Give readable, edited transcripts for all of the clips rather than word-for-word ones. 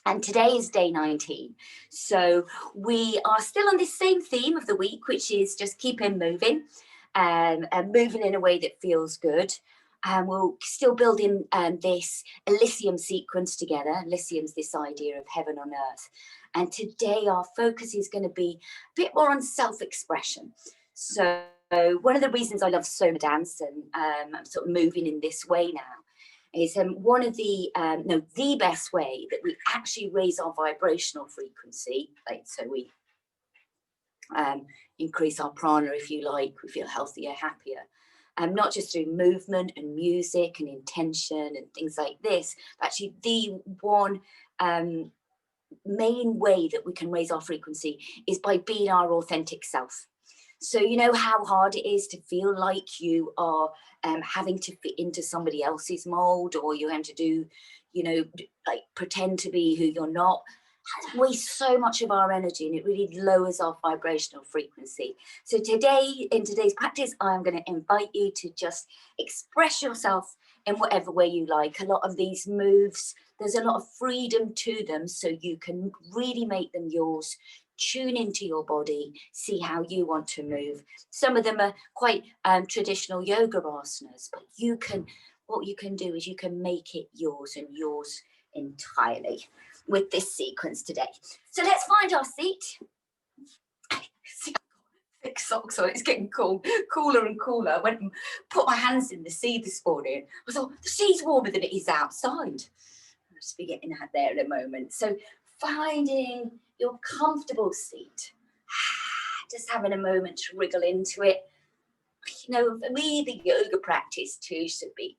And today is day 19. So we are still on this same theme of the week, which is just keeping moving, and moving in a way that feels good. And we'll still build in this Elysium sequence together. Elysium's this idea of heaven on earth. And today our focus is going to be a bit more on self-expression. So one of the reasons I love Soma dance and I'm sort of moving in this way now is one of the best way that we actually raise our vibrational frequency, like so we increase our prana, if you like, we feel healthier, happier, not just through movement and music and intention and things like this, but actually the one main way that we can raise our frequency is by being our authentic self. So you know how hard it is to feel like you are having to fit into somebody else's mold, or you're having to do, you know, like pretend to be who you're not. It wastes so much of our energy and it really lowers our vibrational frequency. So today, in today's practice, I'm going to invite you to just express yourself in whatever way you like. A lot of these moves, there's a lot of freedom to them, so you can really make them yours. Tune into your body, see how you want to move. Some of them are quite traditional yoga asanas, but what you can do is you can make it yours and yours entirely with this sequence today. So let's find our seat. Thick socks on, it's getting cooler and cooler. I went and put my hands in the sea this morning. I thought, the sea's warmer than it is outside. I'll just be getting out there in a moment. So finding your comfortable seat, just having a moment to wriggle into it. You know, for me, the yoga practice too should be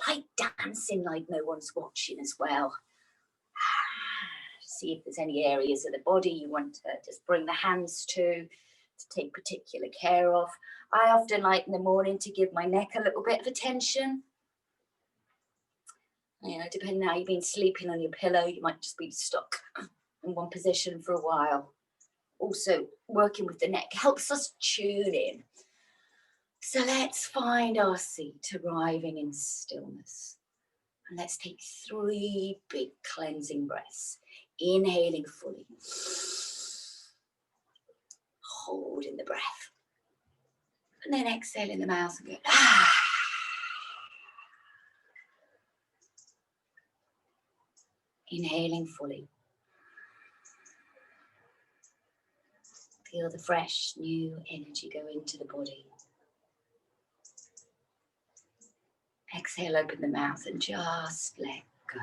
like dancing like no one's watching as well. See if there's any areas of the body you want to just bring the hands to take particular care of. I often like in the morning to give my neck a little bit of attention. You know, depending on how you've been sleeping on your pillow, you might just be stuck in one position for a while. Also, working with the neck helps us tune in. So let's find our seat, arriving in stillness. And let's take 3 big cleansing breaths. Inhaling fully. Holding the breath. And then exhale in the mouth and go, ah. Inhaling fully. Feel the fresh, new energy go into the body. Exhale, open the mouth and just let go.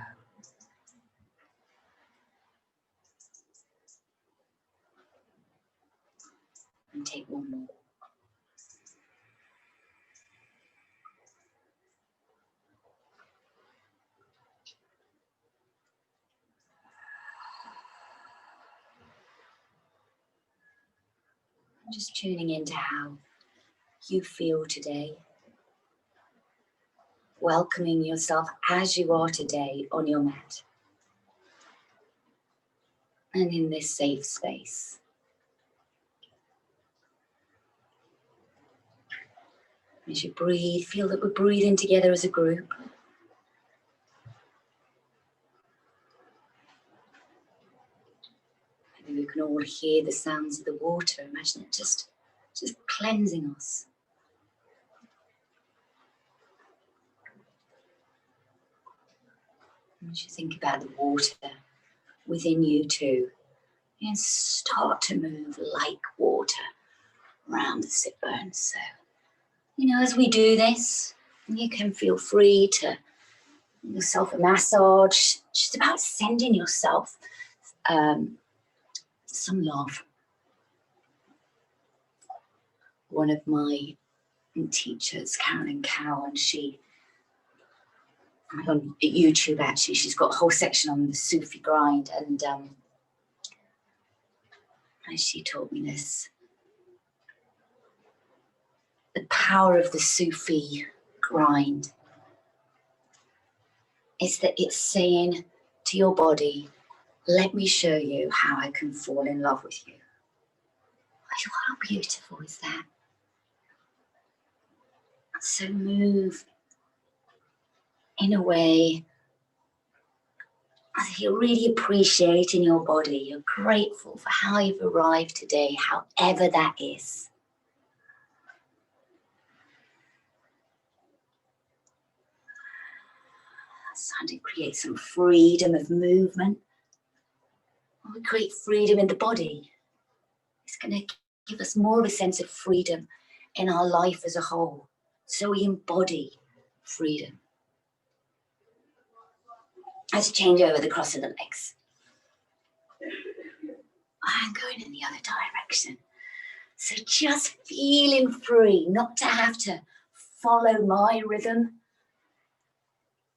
And take one more. Just tuning into how you feel today. Welcoming yourself as you are today on your mat. And in this safe space. As you breathe, feel that we're breathing together as a group. Maybe we can all hear the sounds of the water. Imagine it just cleansing us. As you think about the water within you too, you can start to move like water around the sit bones. So, you know, as we do this, you can feel free to give yourself a massage. Just about sending yourself some love. One of my teachers, Carolyn Cow, and she, on YouTube actually, she's got a whole section on the Sufi grind, and she taught me this. The power of the Sufi grind is that it's saying to your body, let me show you how I can fall in love with you. How beautiful is that? So move in a way As you're really appreciating your body, you're grateful for how you've arrived today, however that is. Starting to create some freedom of movement. When we create freedom in the body, it's going to give us more of a sense of freedom in our life as a whole. So we embody freedom. Let's change over the cross of the legs. I'm going in the other direction. So just feeling free, not to have to follow my rhythm,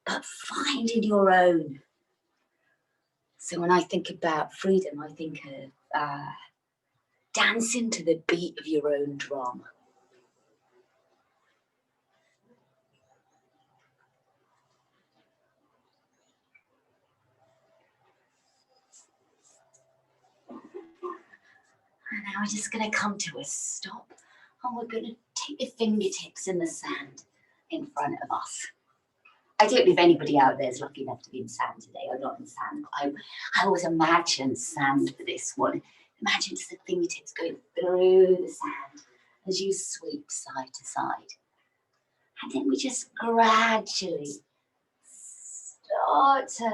but finding your own. So when I think about freedom, I think of dancing to the beat of your own drum. And now we're just going to come to a stop, and we're going to take the fingertips in the sand in front of us. I don't know if anybody out there is lucky enough to be in sand today. I'm not in sand, but I always imagine sand for this one. Imagine just the fingertips going through the sand as you sweep side to side. And then we just gradually start to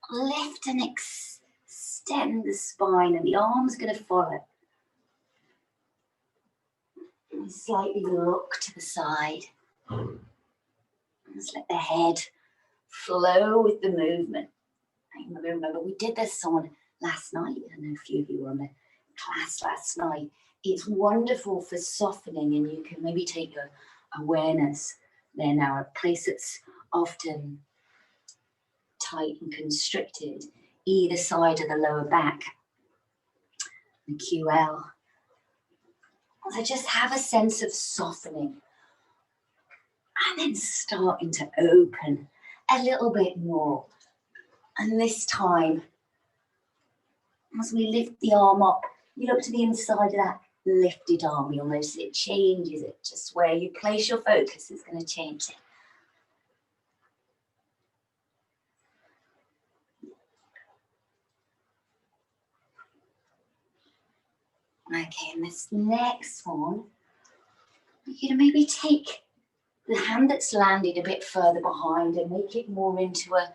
lift and extend the spine, and the arms are going to follow. And slightly look to the side. Just let the head flow with the movement. I remember we did this on last night. I know a few of you were on the class last night. It's wonderful for softening, and you can maybe take your awareness there now, a place that's often tight and constricted, either side of the lower back, the QL. So just have a sense of softening, and then starting to open a little bit more. And this time, as we lift the arm up, you look to the inside of that lifted arm. You'll notice it changes it. Just where you place your focus is going to change it. Okay, and this next one, you're going to maybe take the hand that's landed a bit further behind and make it more into a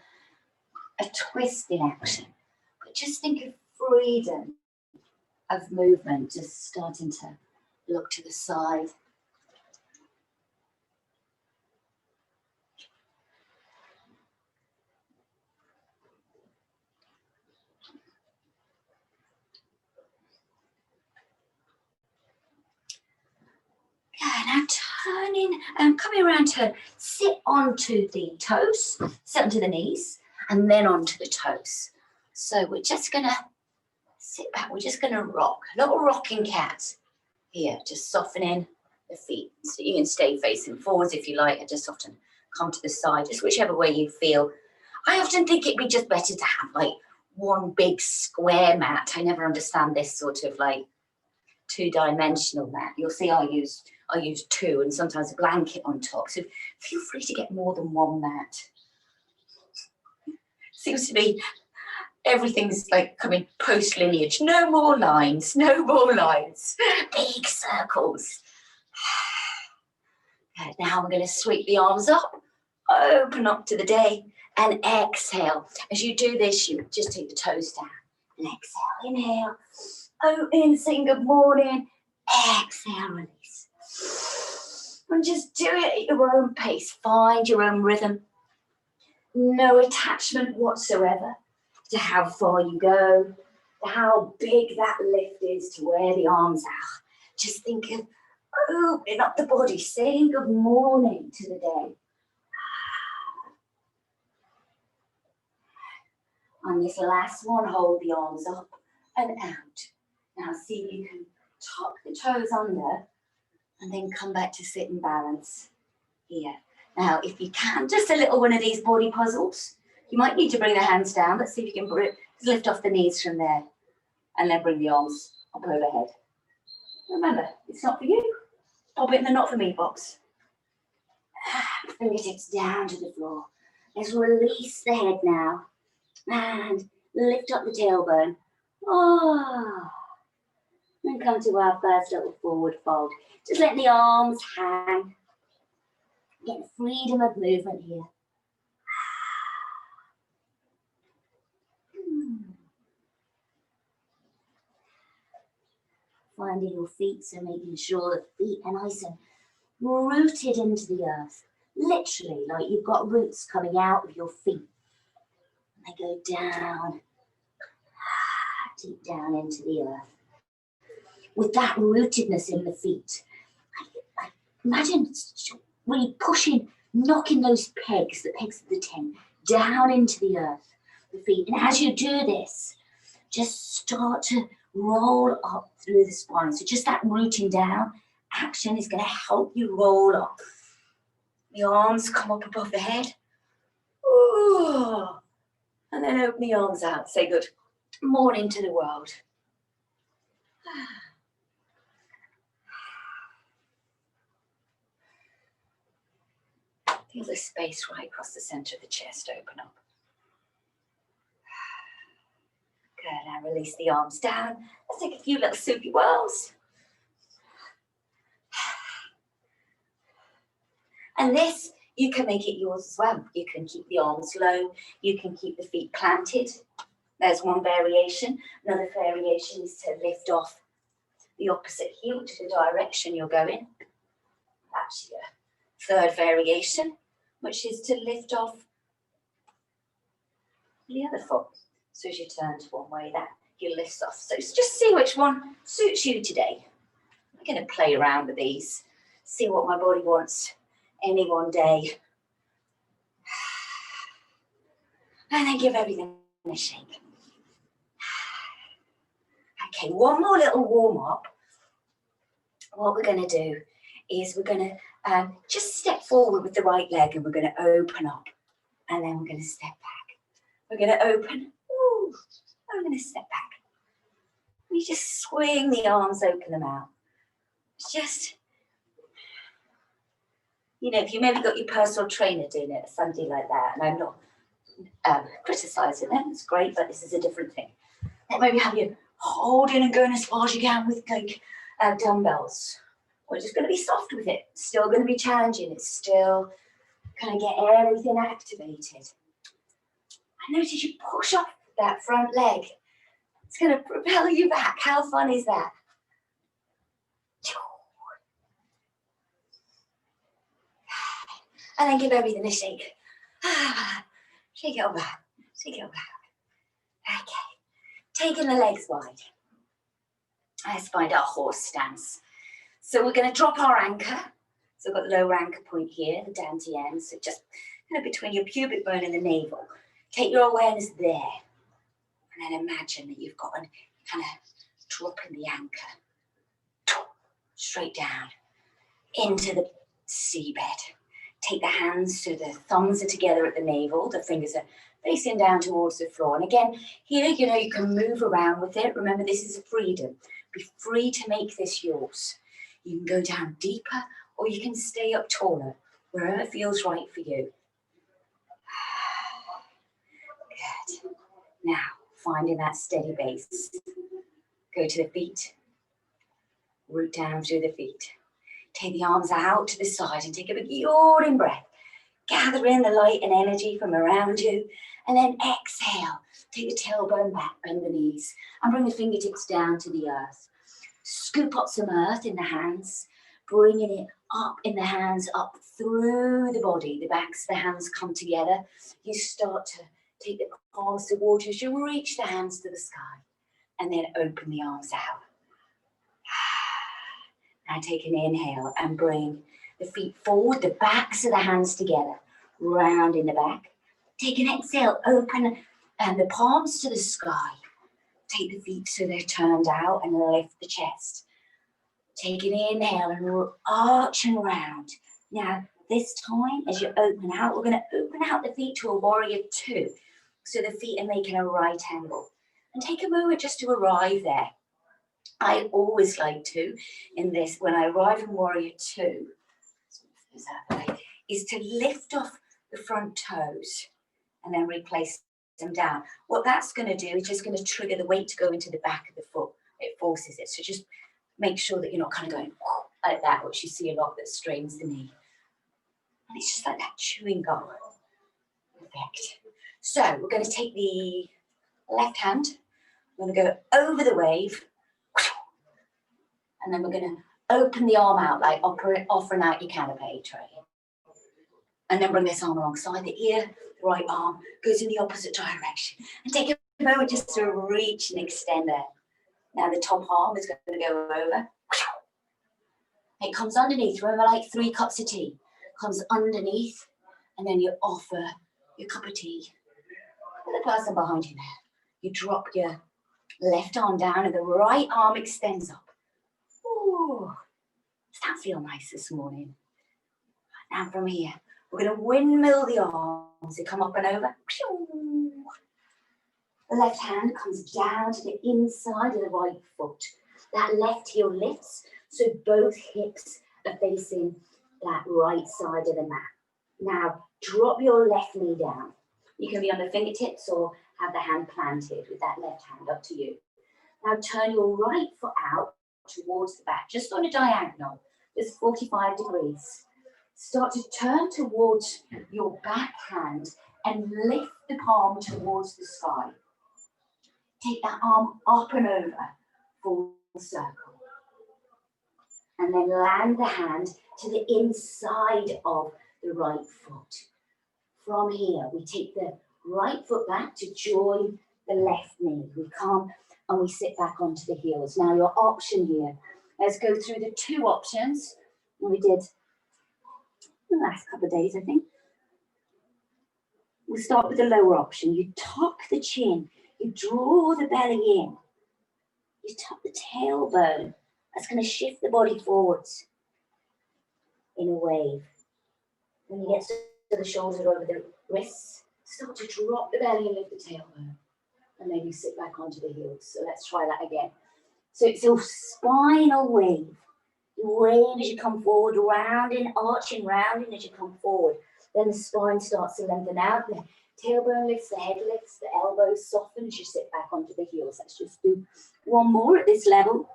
twist in action. But just think of freedom of movement, just starting to look to the side. Yeah, now turning and coming around to sit onto the toes, sit onto the knees, and then onto the toes. So we're just going to sit back, we're just going to rock, a little rocking cat here, just softening the feet. So you can stay facing forwards if you like, and just often come to the side, just whichever way you feel. I often think it'd be just better to have like one big square mat. I never understand this sort of like two-dimensional mat. You'll see I use two, and sometimes a blanket on top. So feel free to get more than one mat. Seems to be everything's like coming post lineage. No more lines, no more lines. Big circles. And now I'm going to sweep the arms up, open up to the day, and exhale. As you do this, you just take the toes down and exhale. Inhale, open, saying good morning. Exhale, release. And just do it at your own pace. Find your own rhythm. No attachment whatsoever to how far you go, how big that lift is to where the arms are. Just think of opening up the body, saying good morning to the day. On this last one, hold the arms up and out. Now see if you can tuck the toes under and then come back to sit in balance here. Now, if you can, just a little one of these body puzzles. You might need to bring the hands down. Let's see if you can lift off the knees from there and then bring the arms up overhead. Remember, it's not for you. Pop it in the not for me box. Fingertips down to the floor. Let's release the head now and lift up the tailbone. Oh, and come to our first little forward fold. Just let the arms hang. Get freedom of movement here. Finding your feet, so making sure that feet are nice and rooted into the earth. Literally, like you've got roots coming out of your feet. They go down, deep down into the earth. With that rootedness in the feet, I imagine really pushing, knocking those pegs, the pegs of the tent, down into the earth, the feet. And as you do this, just start to roll up through the spine. So just that rooting down action is going to help you roll up. The arms come up above the head. Ooh. And then open the arms out. Say good morning to the world. Feel the space right across the center of the chest open up. Good, now release the arms down. Let's take a few little soupy whirls. And this, you can make it yours as well. You can keep the arms low. You can keep the feet planted. There's one variation. Another variation is to lift off the opposite heel to the direction you're going. That's your third variation, which is to lift off the other foot. So as you turn to one way, that you lift off. So just see which one suits you today. I'm going to play around with these, see what my body wants any one day. And then give everything a shake. Okay, one more little warm up. What we're going to do is we're going to just step forward with the right leg and we're going to open up. And then we're going to step back. We're going to open. Ooh, I'm going to step back. You just swing the arms, open them out. Just, you know, if you maybe got your personal trainer doing it, something like that, and I'm not criticising them, it's great, but this is a different thing. Then maybe have you holding and going as far as you can with like dumbbells. We're just going to be soft with it. It's still going to be challenging. It's still going to get everything activated. I notice you push off that front leg. It's going to propel you back. How fun is that? And then give everything a shake. Shake it over. Shake it over. Okay. Taking the legs wide. Let's find our horse stance. So we're going to drop our anchor. So we've got the lower anchor point here, the dantian. So just kind of between your pubic bone and the navel. Take your awareness there. And then imagine that you've got an kind of dropping the anchor. Straight down into the seabed. Take the hands so the thumbs are together at the navel. The fingers are facing down towards the floor. And again, here, you know, you can move around with it. Remember, this is a freedom. Be free to make this yours. You can go down deeper or you can stay up taller, wherever feels right for you. Good. Now, finding that steady base. Go to the feet. Root down through the feet. Take the arms out to the side and take a big yawning breath. Gather in the light and energy from around you. And then exhale. Take the tailbone back, bend the knees. And bring the fingertips down to the earth. Scoop up some earth in the hands. Bringing it up in the hands, up through the body. The backs of the hands come together. You start to take the palms towards you as you reach the hands to the sky. And then open the arms out. Now take an inhale and bring the feet forward, the backs of the hands together, round in the back. Take an exhale, open and the palms to the sky. Take the feet so they're turned out and lift the chest. Take an inhale and arch and round. Now this time as you open out, we're going to open out the feet to a warrior two. So the feet are making a right angle. And take a moment just to arrive there. I always like to, in this, when I arrive in warrior two, is to lift off the front toes and then replace them down. What that's going to do is just going to trigger the weight to go into the back of the foot. It forces it. So just make sure that you're not kind of going like that, which you see a lot that strains the knee. And it's just like that chewing gum effect. So we're going to take the left hand, we're going to go over the wave, and then we're going to open the arm out like offering out your canapé tray. And then bring this arm alongside the ear, the right arm goes in the opposite direction. And take a moment just to reach and extend there. Now the top arm is going to go over. It comes underneath, remember, like 3 cups of tea. Comes underneath, and then you offer your cup of tea to the person behind you there. You drop your left arm down and the right arm extends up. Ooh, does that feel nice this morning? Now from here, we're going to windmill the arms. They come up and over. The left hand comes down to the inside of the right foot. That left heel lifts, so both hips are facing that right side of the mat. Now, drop your left knee down. You can be on the fingertips or have the hand planted with that left hand, up to you. Now, turn your right foot out towards the back, just on a diagonal, just 45 degrees. Start to turn towards your back hand and lift the palm towards the sky. Take that arm up and over, full circle. And then land the hand to the inside of the right foot. From here, we take the right foot back to join the left knee. We come and we sit back onto the heels. Now your option here, let's go through the 2 options we did the last couple of days, I think. We'll start with the lower option. You tuck the chin, you draw the belly in, you tuck the tailbone. That's going to shift the body forwards in a wave. When you get to the shoulders over the wrists, start to drop the belly and lift the tailbone. And then you sit back onto the heels. So let's try that again. So it's a spinal wave. You wave as you come forward, rounding, arching, rounding as you come forward. Then the spine starts to lengthen out. The tailbone lifts, the head lifts, the elbows soften as you sit back onto the heels. Let's just do one more at this level.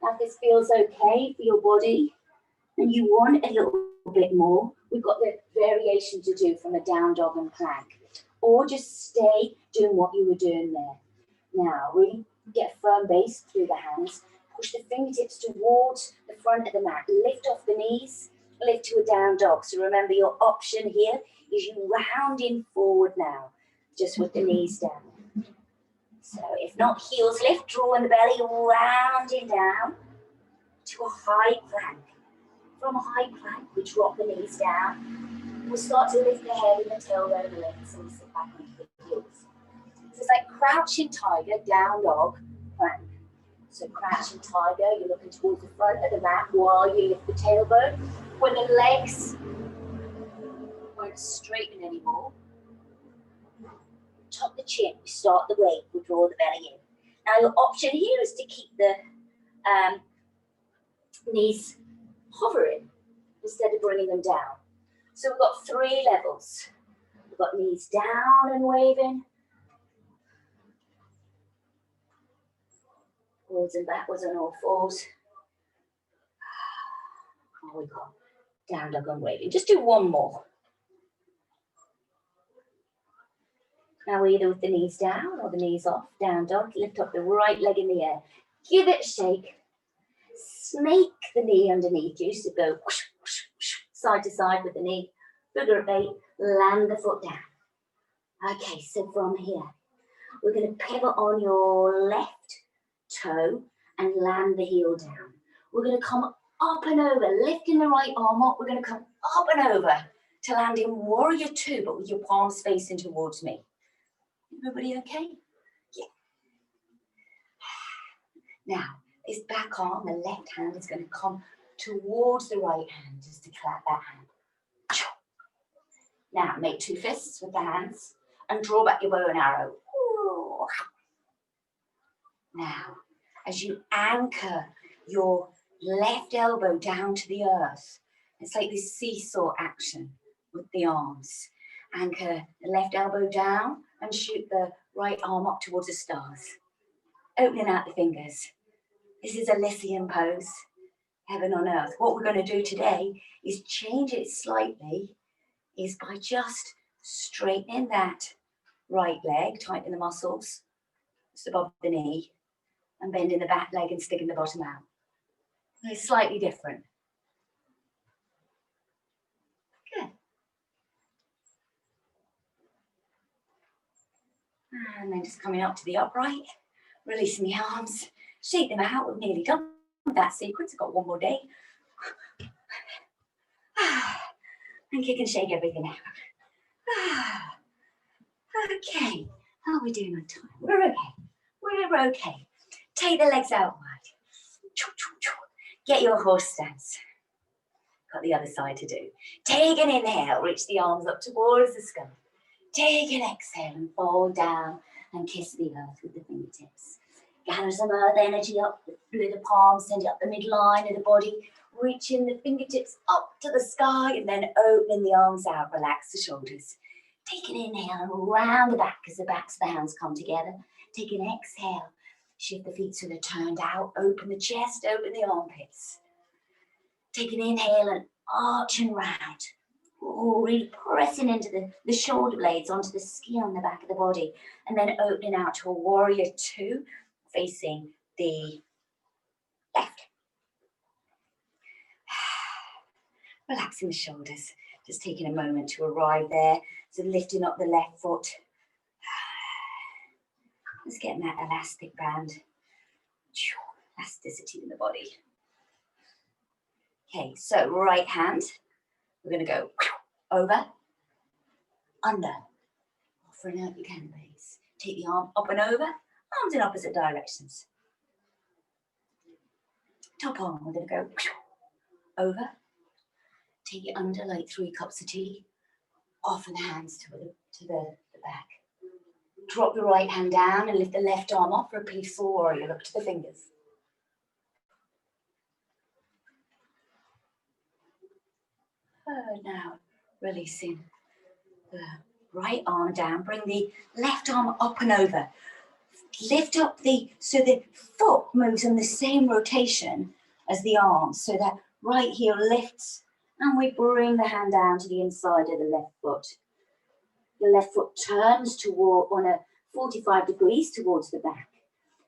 Now if this feels okay for your body and you want a little bit more, we've got the variation to do from a down dog and plank. Or just stay doing what you were doing there. Now, really get a firm base through the hands. Push the fingertips towards the front of the mat. Lift off the knees. Lift to a down dog. So remember, your option here is you rounding forward now, just with the knees down. So if not, heels lift, drawing the belly, rounding down to a high plank. From a high plank, we drop the knees down. We'll start to lift the head and the tailbone and legs, and we sit back onto the heels. So it's like crouching tiger, down dog, plank. So crouching tiger, you're looking towards the front of the mat while you lift the tailbone. When the legs won't straighten anymore, tuck the chin, we start the wave, we draw the belly in. Now your option here is to keep the knees hovering instead of bringing them down. So we've got 3 levels. We've got knees down and waving. Forwards and backwards on all 4s. Oh, we've got down dog and waving. Just do one more. Now either with the knees down or the knees off, down dog, lift up the right leg in the air. Give it a shake. Snake the knee underneath you, so go whoosh, whoosh, whoosh, side to side with the knee. Figure of 8, land the foot down. Okay, so from here, we're going to pivot on your left toe and land the heel down. We're going to come up and over, lifting the right arm up. We're going to come up and over to land in warrior 2, but with your palms facing towards me. Everybody okay? Yeah. Now, this back arm, the left hand is going to come towards the right hand, just to clap that hand. Now, make 2 fists with the hands and draw back your bow and arrow. Now, as you anchor your left elbow down to the earth. It's like this seesaw action with the arms. Anchor the left elbow down and shoot the right arm up towards the stars. Opening out the fingers. This is Elysian pose, heaven on earth. What we're going to do today is change it slightly, is by just straightening that right leg, tightening the muscles, just above the knee, and bending the back leg and sticking the bottom out. It's slightly different. Good. And then just coming up to the upright, releasing the arms, shake them out. We've nearly done that sequence. I've got one more day. And kick and shake everything out. Okay, how are we doing on time? We're okay. We're okay. Take the legs out wide. Get your horse stance. Got the other side to do. Take an inhale, reach the arms up towards the sky. Take an exhale and fall down and kiss the earth with the fingertips. Gather some earth energy up through the palms, send it up the midline of the body, reaching the fingertips up to the sky and then opening the arms out, relax the shoulders. Take an inhale and round the back as the backs of the hands come together. Take an exhale, shift the feet so they're turned out, open the chest, open the armpits. Take an inhale and arch and round. Ooh, really pressing into the shoulder blades onto the skin on the back of the body. And then opening out to a warrior two, facing the left. Relaxing the shoulders, just taking a moment to arrive there. So lifting up the left foot. Just getting that elastic band. Elasticity in the body. Okay, so right hand. We're going to go over, under. Offering out your canapes. Take the arm up and over, arms in opposite directions. Top arm, we're going to go over. Take it under like 3 cups of tea. Offer the hands to the back. Drop the right hand down and lift the left arm up for a peaceful warrior. Look to the fingers. Now releasing the right arm down. Bring the left arm up and over. Lift up so the foot moves in the same rotation as the arm. So that right heel lifts and we bring the hand down to the inside of the left foot. The left foot turns toward on a 45 degrees towards the back.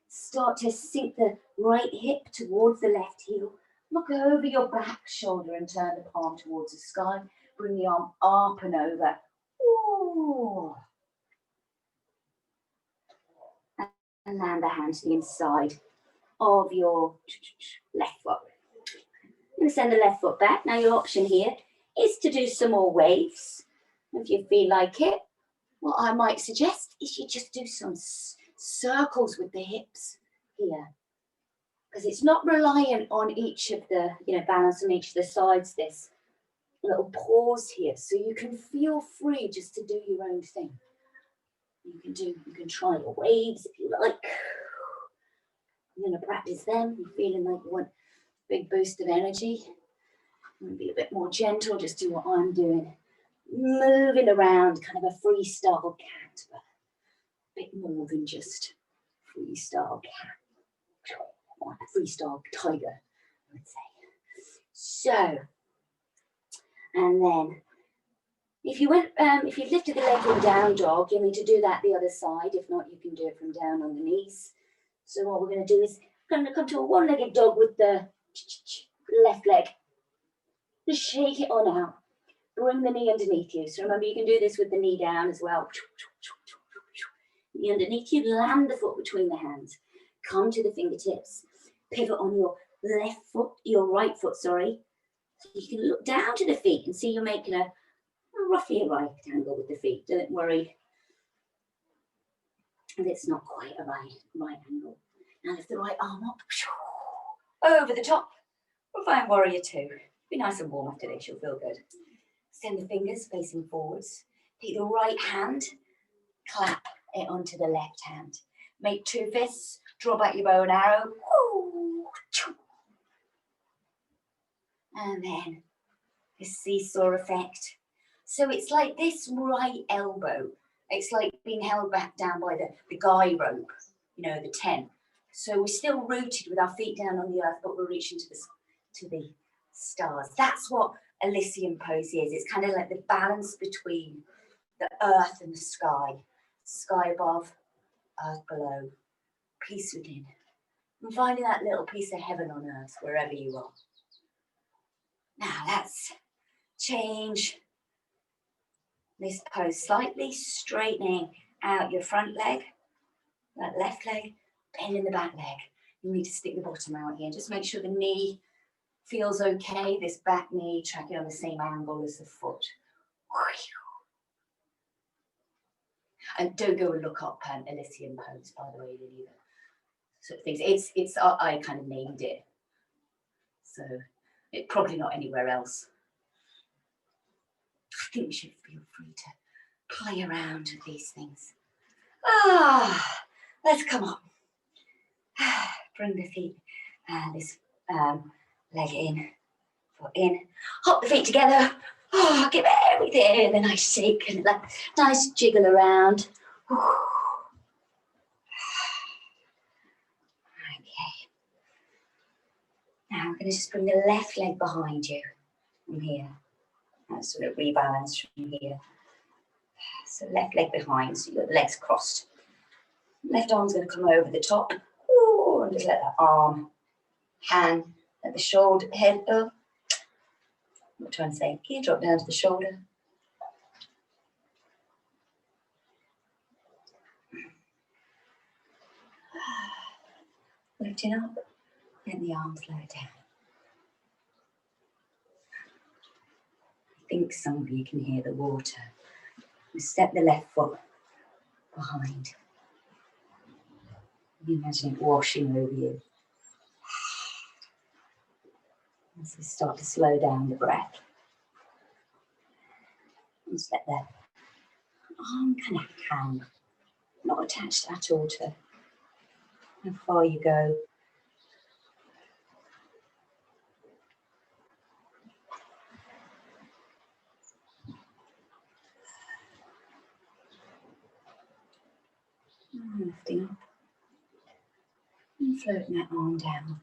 Start to sink the right hip towards the left heel. Look over your back shoulder and turn the palm towards the sky. Bring the arm up and over. Ooh. And land the hand to the inside of your left foot. I'm going to send the left foot back. Now your option here is to do some more waves. If you feel like it, what I might suggest is you just do some circles with the hips here. Because it's not reliant on each of the, balance on each of the sides, this little pause here. So you can feel free just to do your own thing. You can try your waves if you like. I'm going to practice them. You're feeling like you want a big boost of energy. I'm going to be a bit more gentle, just do what I'm doing. Moving around, kind of a freestyle cat, but a bit more than just freestyle cat. Or a freestyle tiger, I would say. So, and then if you lifted the leg in down dog, you need to do that the other side. If not, you can do it from down on the knees. So what we're going to do is going to come to a one-legged dog with the left leg. Just shake it on out. Bring the knee underneath you. So remember, you can do this with the knee down as well. Knee underneath you, land the foot between the hands. Come to the fingertips. Pivot on your right foot, sorry. So you can look down to the feet and see you're making roughly a right angle with the feet. Don't worry if it's not quite a right angle. Now lift the right arm up. Over the top. We'll find warrior two. Be nice and warm after this, you'll feel good. Send the fingers facing forwards. Take the right hand, clap it onto the left hand. Make 2 fists, draw back your bow and arrow. And then the seesaw effect. So it's like this right elbow. It's like being held back down by the guy rope, you know, the tent. So we're still rooted with our feet down on the earth, but we're reaching to the stars. That's what Elysium pose is. It's kind of like the balance between the earth and the sky. Sky above, earth below, peace within. And finding that little piece of heaven on earth wherever you are. Now let's change this pose slightly, straightening out your front leg, that left leg, bending the back leg. You need to stick the bottom out here. Just make sure the knee feels okay, this back knee tracking on the same angle as the foot. And don't go and look up Elysium pose, by the way, either. Sort of things. It's I kind of named it, so it's probably not anywhere else. I think we should feel free to play around with these things. Let's come on. Bring the feet and this leg in, foot in. Hop the feet together. Give everything a nice shake and a nice jiggle around. Okay. Now I'm going to just bring the left leg behind you from here. That's sort of rebalance from here. So left leg behind, so you've got the legs crossed. Left arm's going to come over the top. Ooh, and just let that arm hang at the shoulder, head up. I'm trying to say, can you drop down to the shoulder? Lifting up, and the arms lower down. I think some of you can hear the water. You step the left foot behind. You imagine it washing over you. As we start to slow down the breath. Just let the arm kind of hang, not attached at all to how far you go. Lifting up and floating that arm down.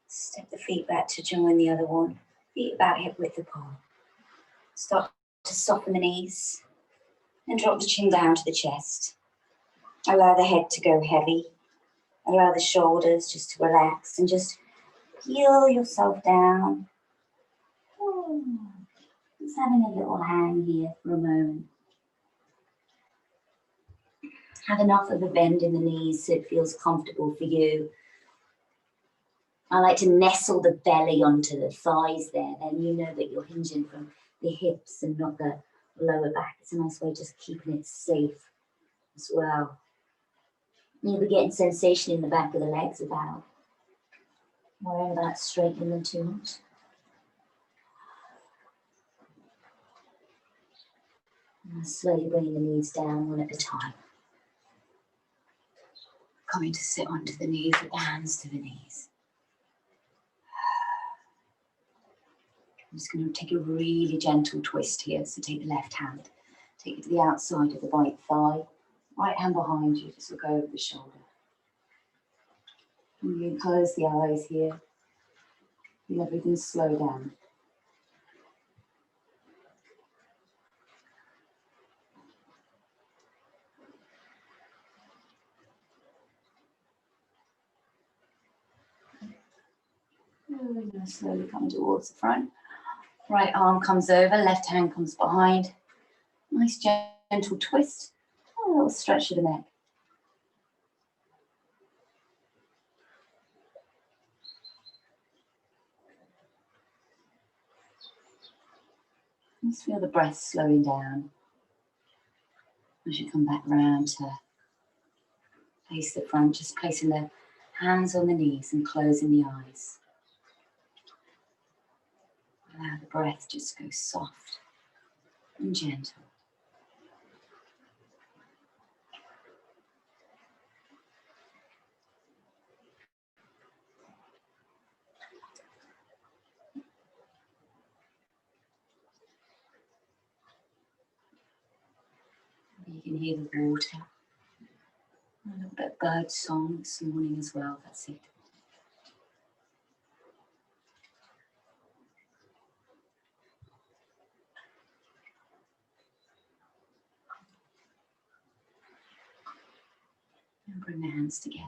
Step the feet back to join the other one. Feet about hip width apart. Start to soften the knees and drop the chin down to the chest. Allow the head to go heavy. Allow the shoulders just to relax and just peel yourself down. Just having a little hang here for a moment. Have enough of a bend in the knees so it feels comfortable for you. I like to nestle the belly onto the thighs there. Then you know that you're hinging from the hips and not the lower back. It's a nice way of just keeping it safe as well. You'll be getting sensation in the back of the legs about. Worrying about straightening them too much. And slowly bringing the knees down one at a time. Coming to sit onto the knees with the hands to the knees. I'm just going to take a really gentle twist here. So take the left hand, take it to the outside of the right thigh. Right hand behind you, just look over the shoulder. And you can close the eyes here. Feel everything slow down. And we're going to slowly come towards the front. Right arm comes over, left hand comes behind. Nice gentle twist. A little stretch of the neck. Just feel the breath slowing down as you come back round to face the front, just placing the hands on the knees and closing the eyes. Allow the breath just go soft and gentle. You can hear the water. A little bit of bird song this morning as well. That's it. And bring the hands together.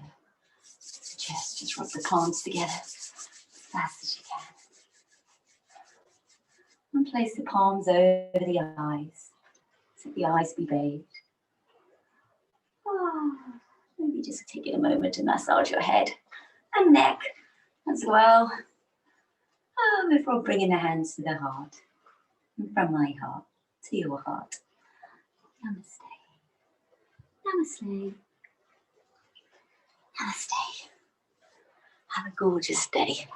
The chest, just rub the palms together as fast as you can. And place the palms over the eyes. Let the eyes be bathed. Maybe just take a moment to massage your head and neck as well. Before bringing the hands to the heart. And from my heart to your heart. Namaste. Namaste. Namaste. Have a gorgeous day.